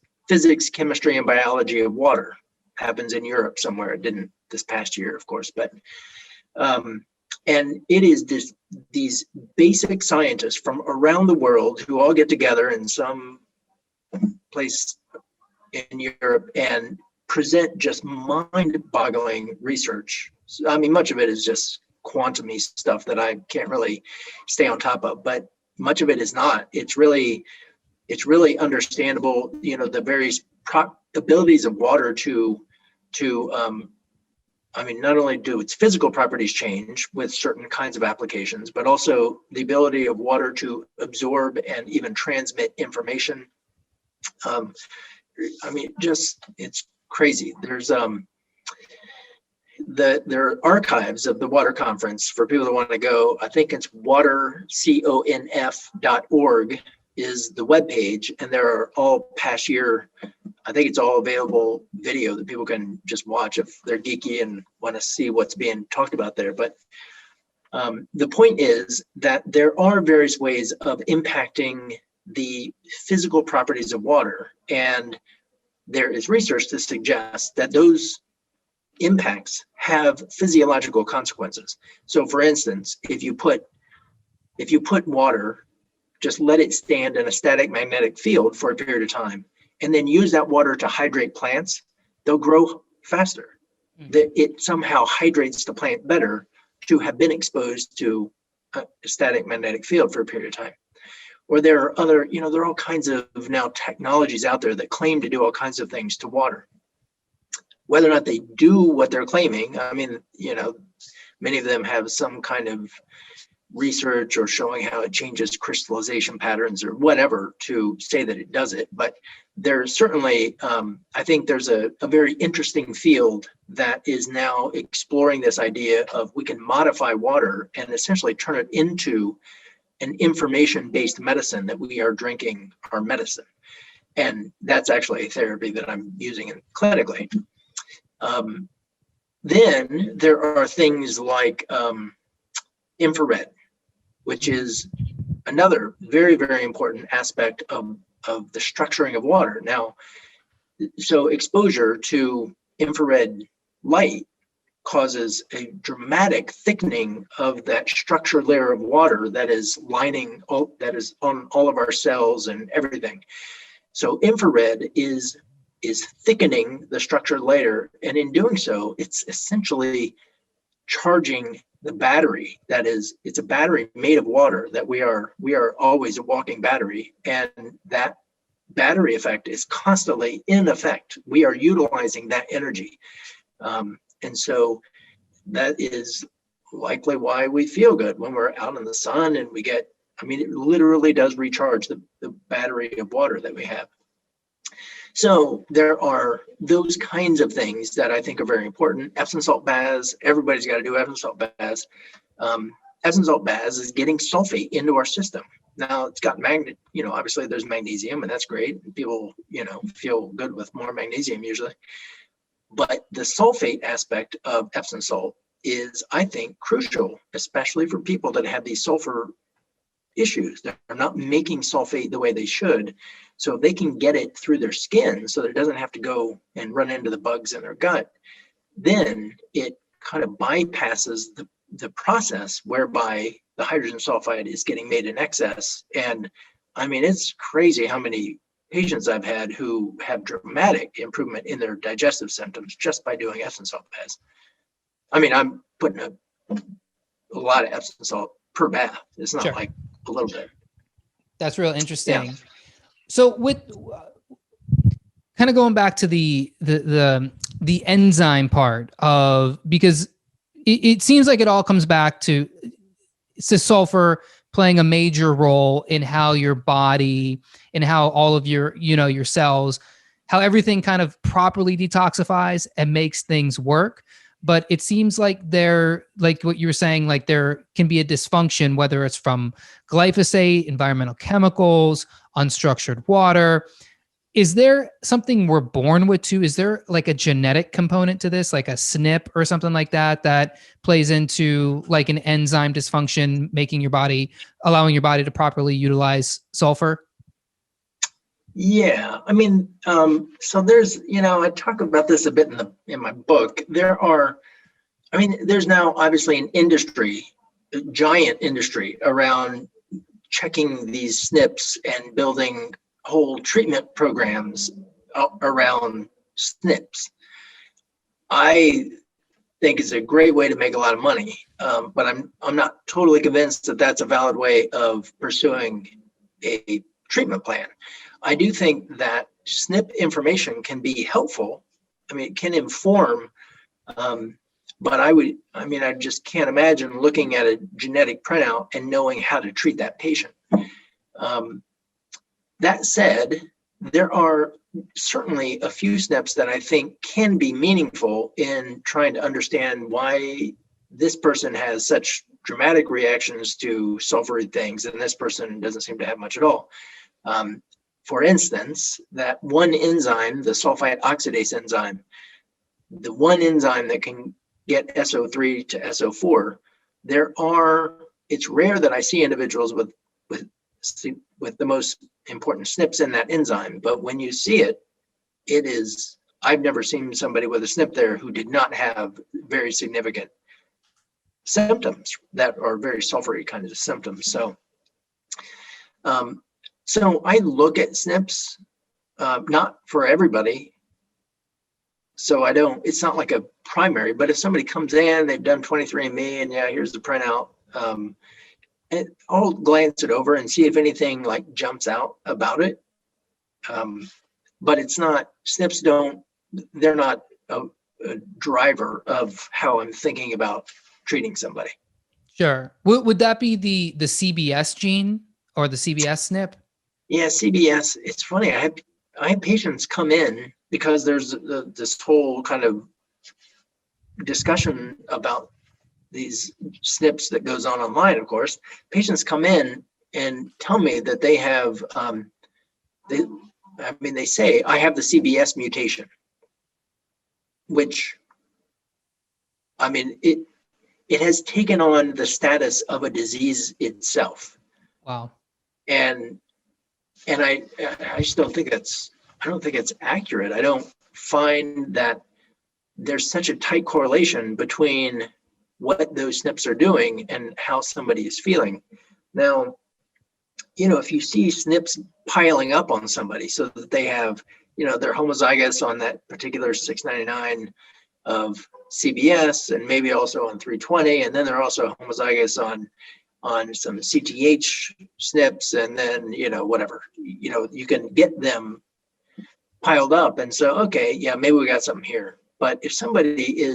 S3: chemistry, and biology of water. Happens in Europe somewhere. It didn't this past year, of course, but and it is these basic scientists from around the world who all get together in some place in Europe and present just mind-boggling research. I mean, much of it is just quantum-y stuff that I can't really stay on top of, but much of it is not. It's really understandable, the various abilities of water to not only do its physical properties change with certain kinds of applications, but also the ability of water to absorb and even transmit information. It's crazy. There's there are archives of the water conference for people that want to go. I think it's waterconf.org is the webpage, and there are all past year, I think it's all available video that people can just watch if they're geeky and want to see what's being talked about there. But the point is that there are various ways of impacting the physical properties of water, and there is research to suggest that those impacts have physiological consequences. So for instance, if you put water, just let it stand in a static magnetic field for a period of time, and then use that water to hydrate plants, they'll grow faster. It somehow hydrates the plant better to have been exposed to a static magnetic field for a period of time. Or there are other, there are all kinds of now technologies out there that claim to do all kinds of things to water. Whether or not they do what they're claiming, many of them have some kind of research or showing how it changes crystallization patterns or whatever to say that it does it. But there's certainly, I think there's a very interesting field that is now exploring this idea of we can modify water and essentially turn it into an information-based medicine that we are drinking our medicine. And that's actually a therapy that I'm using clinically. Then there are things like infrared, which is another very, very important aspect of the structuring of water. Now, so exposure to infrared light causes a dramatic thickening of that structured layer of water that is that is on all of our cells and everything. So infrared is thickening the structured layer, and in doing so, it's essentially charging the battery. It's a battery made of water that we are always a walking battery, and that battery effect is constantly in effect. We are utilizing that energy. And so that is likely why we feel good when we're out in the sun and we get, it literally does recharge the battery of water that we have. So there are those kinds of things that I think are very important. Epsom salt baths, everybody's got to do Epsom salt baths. Epsom salt baths is getting sulfate into our system. Now it's got obviously there's magnesium, and that's great. People, feel good with more magnesium usually. But the sulfate aspect of Epsom salt is, I think, crucial, especially for people that have these sulfur issues. They're not making sulfate the way they should. So if they can get it through their skin so that it doesn't have to go and run into the bugs in their gut, then it kind of bypasses the process whereby the hydrogen sulfide is getting made in excess. And I mean, it's crazy how many patients I've had who have dramatic improvement in their digestive symptoms just by doing Epsom salt baths. I mean, I'm putting a lot of Epsom salt per bath. It's not like a little bit.
S2: That's real interesting. Yeah. So with kind of going back to the enzyme part of, because it seems like it all comes back to sulfur playing a major role in how your body and how all of your, your cells, how everything kind of properly detoxifies and makes things work. But it seems like like what you were saying, like there can be a dysfunction, whether it's from glyphosate, environmental chemicals, unstructured water. Is there something we're born with too? Is there like a genetic component to this, like a SNP or something like that plays into like an enzyme dysfunction, allowing your body to properly utilize sulfur?
S3: Yeah, I mean, so there's, I talk about this a bit in my book. There's now obviously an industry, a giant industry around checking these SNPs and building whole treatment programs around SNPs. I think it's a great way to make a lot of money, but I'm not totally convinced that that's a valid way of pursuing a treatment plan. I do think that SNP information can be helpful. I mean, it can inform, but I just can't imagine looking at a genetic printout and knowing how to treat that patient. That said, there are certainly a few SNPs that I think can be meaningful in trying to understand why this person has such dramatic reactions to sulfury things and this person doesn't seem to have much at all. For instance, that one enzyme, the sulfide oxidase enzyme, the one enzyme that can get SO3 to SO4, it's rare that I see individuals with the most important SNPs in that enzyme, but when you see it, I've never seen somebody with a SNP there who did not have very significant symptoms that are very sulfury kind of symptoms. So I look at SNPs, not for everybody. So it's not like a primary, but if somebody comes in, they've done 23andMe and here's the printout, and I'll glance it over and see if anything like jumps out about it. But it's not, SNPs they're not a driver of how I'm thinking about treating somebody.
S2: Sure. Would that be the CBS gene or the CBS SNP?
S3: Yeah, CBS. It's funny. I have patients come in because there's this whole kind of discussion about these SNPs that goes on online, of course. Patients come in and tell me that they have, they say, I have the CBS mutation, which, it has taken on the status of a disease itself.
S2: Wow.
S3: And I just don't think it's accurate. I don't find that there's such a tight correlation between what those SNPs are doing and how somebody is feeling. Now, if you see SNPs piling up on somebody so that they have, they're homozygous on that particular 699 of CBS and maybe also on 320, and then they're also homozygous on some CTH SNPs, and then, whatever, you can get them piled up. And so, okay, yeah, maybe we got something here. But if somebody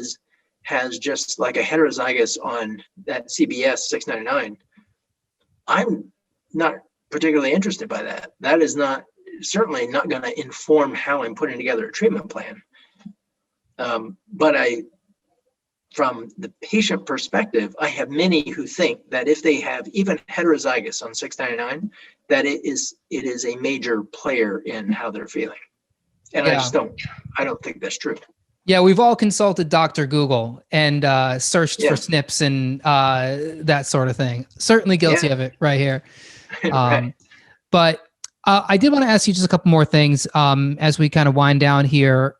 S3: has just like a heterozygous on that CBS 699, I'm not particularly interested by that. That is certainly not going to inform how I'm putting together a treatment plan. But from the patient perspective, I have many who think that if they have even heterozygous on 699, that it is a major player in how they're feeling. And I don't think that's true.
S2: Yeah, we've all consulted Dr. Google and searched
S3: Yeah.
S2: for SNPs and that sort of thing. Certainly guilty
S3: Yeah.
S2: of it right here.
S3: Right.
S2: But I did want to ask you just a couple more things as we kind of wind down here,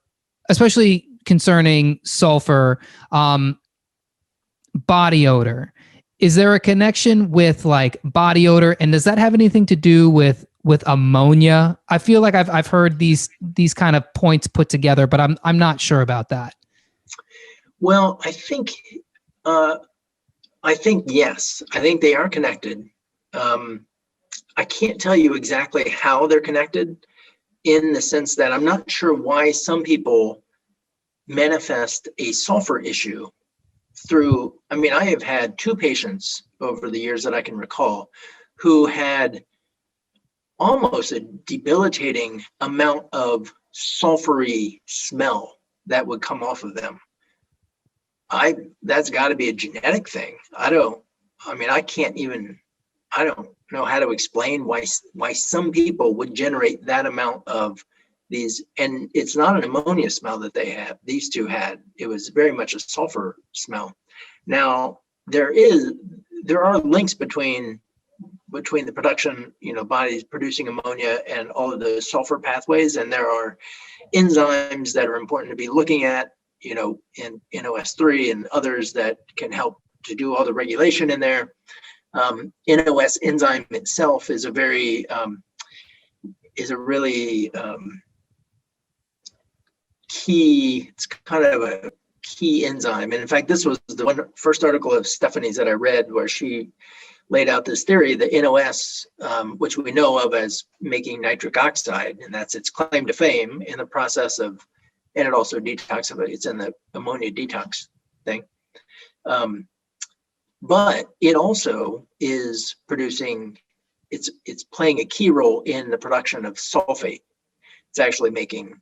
S2: especially concerning sulfur, body odor. Is there a connection with like body odor, and does that have anything to do with ammonia? I feel like I've heard these kind of points put together, but I'm not sure about that.
S3: Well, I think yes. I think they are connected. I can't tell you exactly how they're connected, in the sense that I'm not sure why some people manifest a sulfur issue through. I mean, I have had 2 patients over the years that I can recall who had almost a debilitating amount of sulfury smell that would come off of them. That's got to be a genetic thing. I don't know how to explain why some people would generate that amount of these. And it's not an ammonia smell that these 2 had. It was very much a sulfur smell. Now, there are links between the production, bodies producing ammonia and all of the sulfur pathways, and there are enzymes that are important to be looking at, in NOS3 and others that can help to do all the regulation in there. NOS enzyme itself is a really key. It's kind of a key enzyme, and in fact, this was the first article of Stephanie's that I read, where she laid out this theory that NOS, which we know of as making nitric oxide, and that's its claim to fame in the process of, and it also detoxifies. It's in the ammonia detox thing. But it also is producing, it's playing a key role in the production of sulfate. It's actually making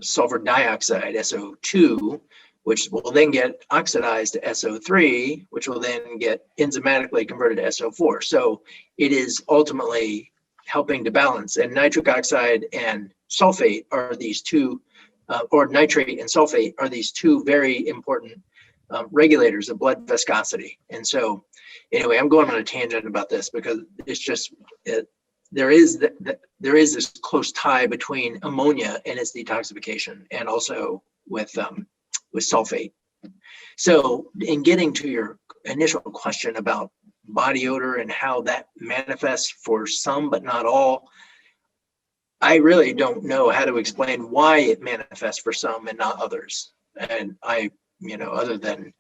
S3: sulfur dioxide, SO2, which will then get oxidized to SO3, which will then get enzymatically converted to SO4. So it is ultimately helping to balance. And nitric oxide and sulfate are these 2, or nitrate and sulfate are these 2 very important regulators of blood viscosity. And so, anyway, I'm going on a tangent about this because it's just there is this close tie between ammonia and its detoxification, and also with sulfate. So, in getting to your initial question about body odor and how that manifests for some but not all, I really don't know how to explain why it manifests for some and not others. And other than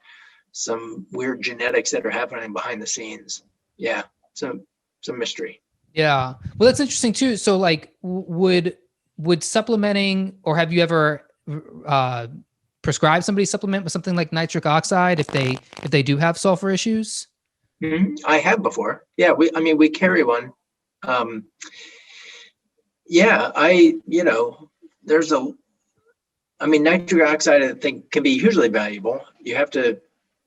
S3: some weird genetics that are happening behind the scenes. Yeah, some mystery.
S2: Yeah. Well, that's interesting too. So like would supplementing, or have you ever prescribed somebody supplement with something like nitric oxide if they do have sulfur issues?
S3: Mm-hmm. I have before. Yeah, we carry one. Nitric oxide, I think, can be hugely valuable. You have to,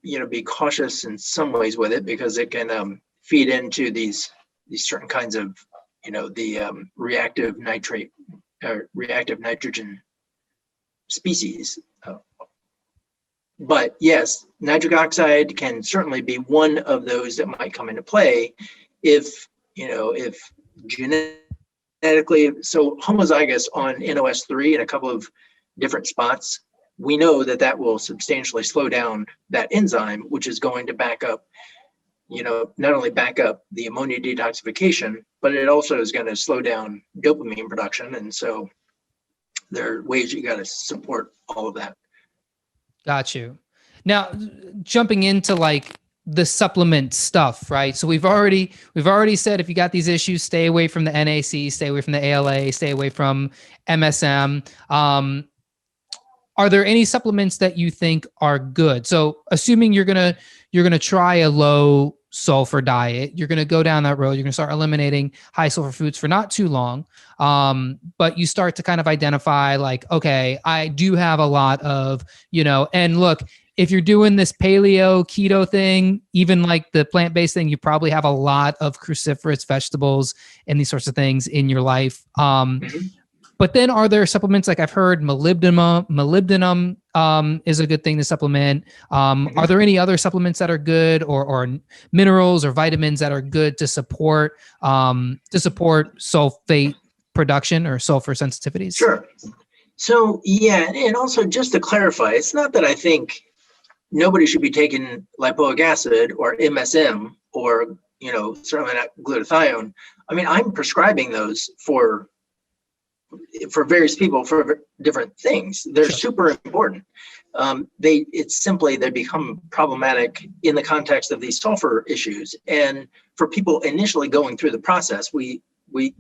S3: be cautious in some ways with it, because it can feed into these certain kinds of, the reactive nitrate or reactive nitrogen species. But yes, nitric oxide can certainly be one of those that might come into play if genetically, so homozygous on NOS3 in a couple of different spots, we know that will substantially slow down that enzyme, which is going to back up, not only back up the ammonia detoxification, but it also is going to slow down dopamine production. And so there are ways you got to support all of that.
S2: Got you. Now, jumping into like the supplement stuff, right? So we've already said, if you got these issues, stay away from the NAC, stay away from the ALA, stay away from MSM. Are there any supplements that you think are good? So assuming you're gonna try a low sulfur diet, you're gonna go down that road, you're gonna start eliminating high sulfur foods for not too long. But you start to kind of identify like, okay, I do have a lot of, and look, if you're doing this paleo keto thing, even like the plant-based thing, you probably have a lot of cruciferous vegetables and these sorts of things in your life. But then are there supplements, like I've heard molybdenum is a good thing to supplement. Are there any other supplements that are good, or minerals or vitamins that are good to support sulfate production or sulfur sensitivities?
S3: Sure. So yeah, and also just to clarify, it's not that I think nobody should be taking lipoic acid or MSM or, certainly not glutathione. I mean, I'm prescribing those for various people for different things. They're super important. They become problematic in the context of these sulfur issues. And for people initially going through the process, we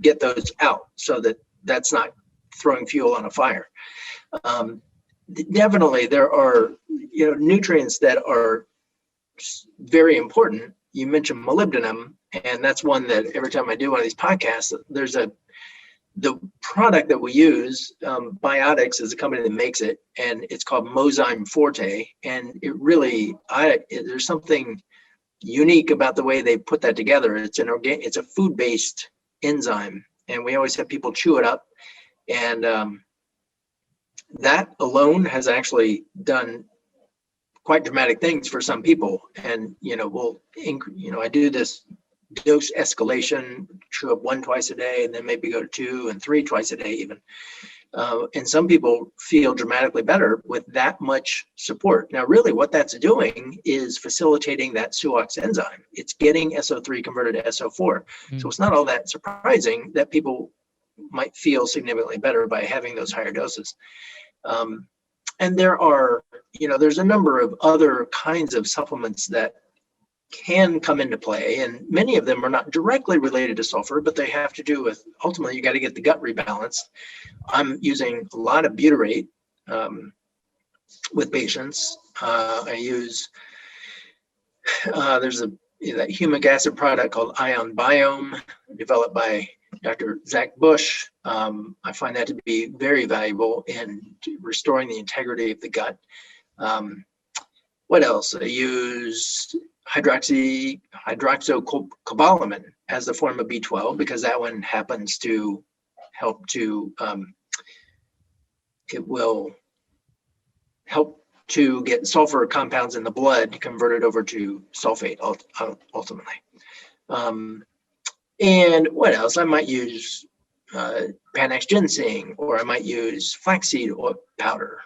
S3: get those out so that that's not throwing fuel on a fire. Definitely there are, nutrients that are very important. You mentioned molybdenum, and that's one that every time I do one of these podcasts, the product that we use, Biotics is a company that makes it, and it's called Mozyme Forte. And it really, there's something unique about the way they put that together. It's a food-based enzyme, and we always have people chew it up. And that alone has actually done quite dramatic things for some people. And, I do this dose escalation, chew up 1 twice a day, and then maybe go to 2 and 3 twice a day even. And some people feel dramatically better with that much support. Now, really what that's doing is facilitating that SUOX enzyme. It's getting SO3 converted to SO4. So it's not all that surprising that people might feel significantly better by having those higher doses. And there are, there's a number of other kinds of supplements that can come into play, and many of them are not directly related to sulfur, but they have to do with, ultimately, you got to get the gut rebalanced. I'm using a lot of butyrate with patients. I use, there's that humic acid product called Ion Biome, developed by Dr. Zach Bush. I find that to be very valuable in restoring the integrity of the gut. What else? I use hydroxycobalamin as the form of B12, because that one happens to help to, it will help to get sulfur compounds in the blood converted over to sulfate ultimately. And what else? I might use Panax ginseng, or I might use flaxseed oil powder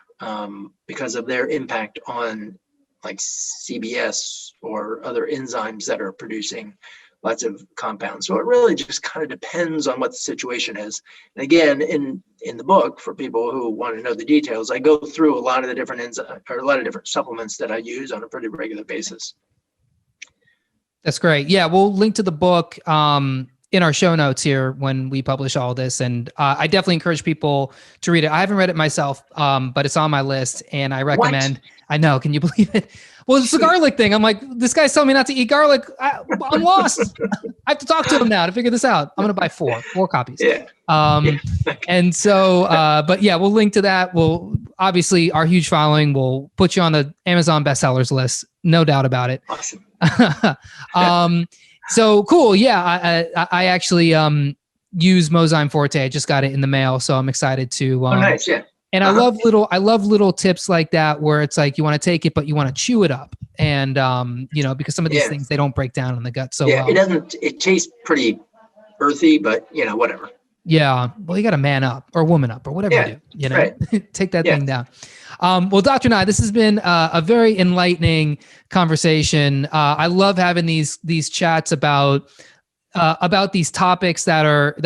S3: because of their impact on like CBS or other enzymes that are producing lots of compounds. So it really just kind of depends on what the situation is. And again, in the book, for people who want to know the details, I go through a lot of the different enzymes or a lot of different supplements that I use on a pretty regular basis.
S2: That's great. Yeah, we'll link to the book in our show notes here when we publish all this. And I definitely encourage people to read it. I haven't read it myself, but it's on my list, and I recommend. What? I know. Can you believe it? Well, it's the garlic thing. I'm like, this guy's telling me not to eat garlic. I'm lost. I have to talk to him now to figure this out. I'm going to buy four copies.
S3: Yeah.
S2: And so, but yeah, we'll link to that. We'll obviously, our huge following will put you on the Amazon bestsellers list. No doubt about it.
S3: Awesome.
S2: So cool. Yeah. I actually use Mozyme Forte. I just got it in the mail, so I'm excited to.
S3: Oh, nice. Yeah.
S2: And I love little tips like that, where it's like you want to take it, but you want to chew it up, and because some of these things, they don't break down in the gut so well.
S3: It tastes pretty earthy, but whatever.
S2: Yeah, well, you got to man up or woman up or whatever you do. Right. Take that thing down. Well, Dr. Nye, this has been a very enlightening conversation. I love having these chats about these topics that are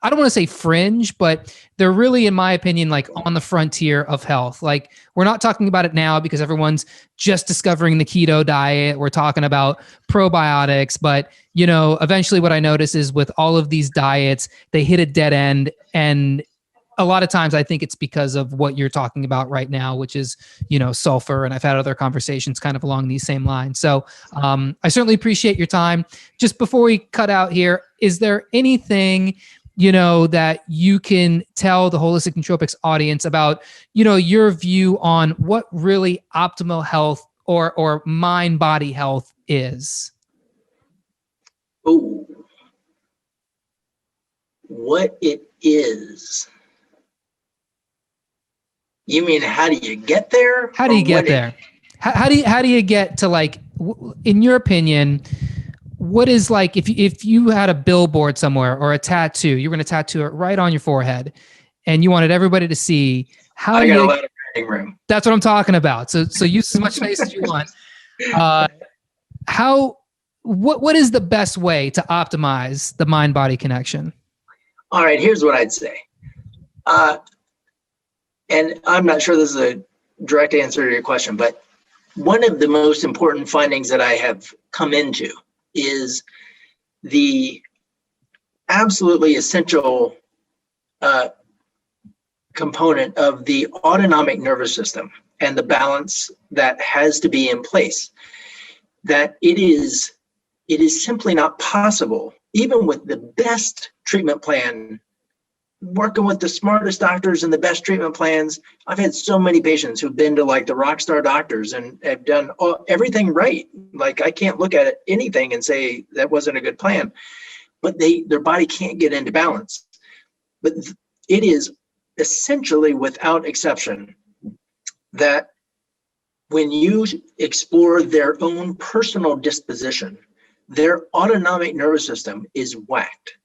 S2: I don't want to say fringe, but they're really, in my opinion, like on the frontier of health. Like, we're not talking about it now because everyone's just discovering the keto diet. We're talking about probiotics, but eventually what I notice is with all of these diets, they hit a dead end. And a lot of times I think it's because of what you're talking about right now, which is, sulfur. And I've had other conversations kind of along these same lines. So I certainly appreciate your time. Just before we cut out here, is there anything that you can tell the Holistic Nootropics audience about, your view on what really optimal health or mind-body health is?
S3: Oh, what it is. You mean, how do you get there?
S2: How do you get there? How do you get to, like, in your opinion, what is, like, if you had a billboard somewhere or a tattoo, you're going to tattoo it right on your forehead and you wanted everybody to see how
S3: I got a lot of writing room.
S2: That's what I'm talking about. So use as much space as you want. What is the best way to optimize the mind-body connection?
S3: All right, here's what I'd say. And I'm not sure this is a direct answer to your question, but one of the most important findings that I have come into is the absolutely essential component of the autonomic nervous system and the balance that has to be in place. That it is simply not possible, even with the best treatment plan, working with the smartest doctors and the best treatment plans. I've had so many patients who've been to, like, the rock star doctors and have done everything right. Like, I can't look at anything and say that wasn't a good plan, but their body can't get into balance. But it is essentially, without exception, that when you explore their own personal disposition, their autonomic nervous system is whacked.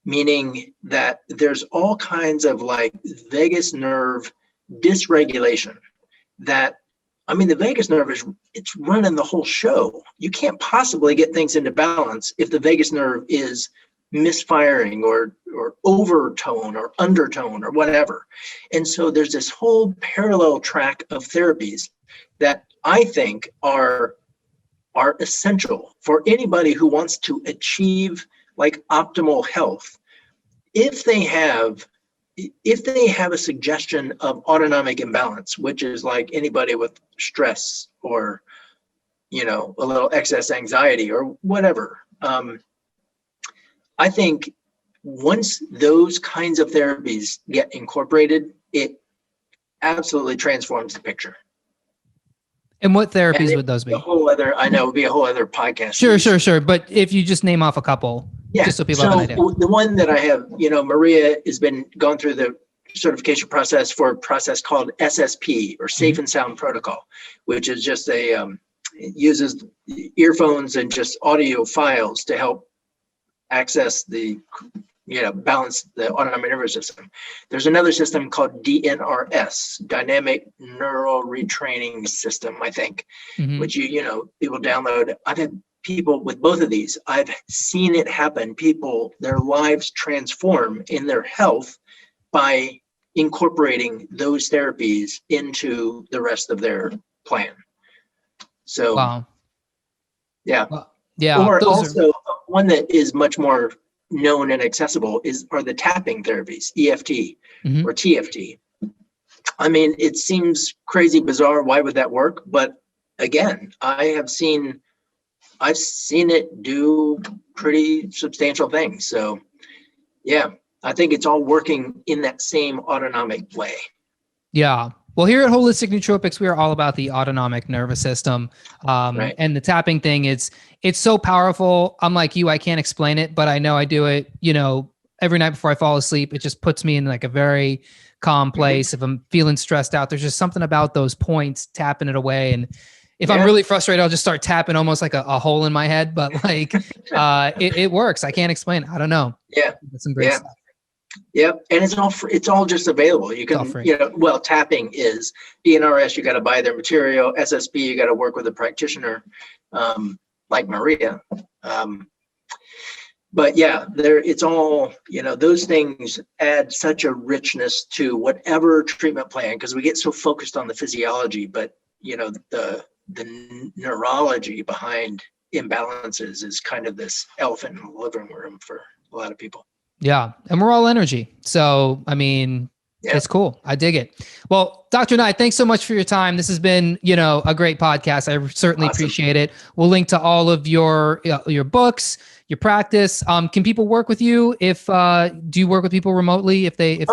S3: Meaning that there's all kinds of, like, vagus nerve dysregulation that, I mean, the vagus nerve it's running the whole show. You can't possibly get things into balance if the vagus nerve is misfiring or overtone or undertone or whatever. And so there's this whole parallel track of therapies that I think are essential for anybody who wants to achieve, like, optimal health. If they have a suggestion of autonomic imbalance, which is like anybody with stress or, you know, a little excess anxiety or whatever, I think once those kinds of therapies get incorporated, it absolutely transforms the picture.
S2: And what therapies would those be?
S3: I know it would be a whole other podcast.
S2: Sure. But if you just name off a couple, just so people have an idea.
S3: The one that I have, you know, Maria has been going through the certification process for a process called SSP, or Safe and Sound Protocol, which is just it uses earphones and just audio files to help access balance the autonomic nervous system. There's another system called DNRS, Dynamic Neural Retraining System, I think, which people download. I've had people with both of these. I've seen it happen. People, their lives transform in their health by incorporating those therapies into the rest of their plan. So,
S2: wow.
S3: Yeah.
S2: Well, yeah.
S3: Or also one that is much more known and accessible are the tapping therapies, EFT or TFT. I mean, it seems crazy, bizarre. Why would that work? But again, I've seen it do pretty substantial things. So yeah, I think it's all working in that same autonomic way.
S2: Yeah. Well, here at Holistic Nootropics, we are all about the autonomic nervous system. Right. And the tapping thing, it's so powerful. I'm like you, I can't explain it, but I know I do it, every night before I fall asleep. It just puts me in like a very calm place. If I'm feeling stressed out, there's just something about those points, tapping it away. And if I'm really frustrated, I'll just start tapping almost like a hole in my head, but like, it works. I can't explain it. I don't know.
S3: Yeah.
S2: That's some great stuff.
S3: Yep. And it's all free. It's all just available. You can, tapping is DNRS. You got to buy their material. SSP, you got to work with a practitioner, like Maria. But yeah, it's all, those things add such a richness to whatever treatment plan, because we get so focused on the physiology, but the neurology behind imbalances is kind of this elephant in the living room for a lot of people.
S2: Yeah. And we're all energy. So, I mean, it's cool. I dig it. Well, Dr. Nye, thanks so much for your time. This has been, a great podcast. I certainly appreciate it. We'll link to all of your books, your practice. Can people work with you do you work with people remotely if they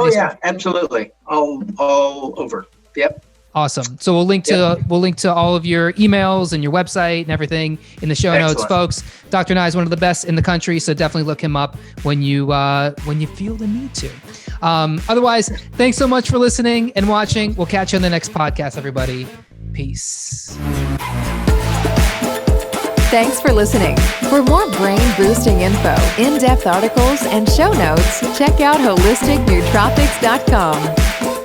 S3: absolutely. All over. Yep.
S2: Awesome. So we'll link to all of your emails and your website and everything in the show notes, folks. Dr. Nye is one of the best in the country, so definitely look him up when you feel the need to. Otherwise, thanks so much for listening and watching. We'll catch you on the next podcast, everybody. Peace.
S1: Thanks for listening. For more brain-boosting info, in-depth articles, and show notes, check out holisticnootropics.com.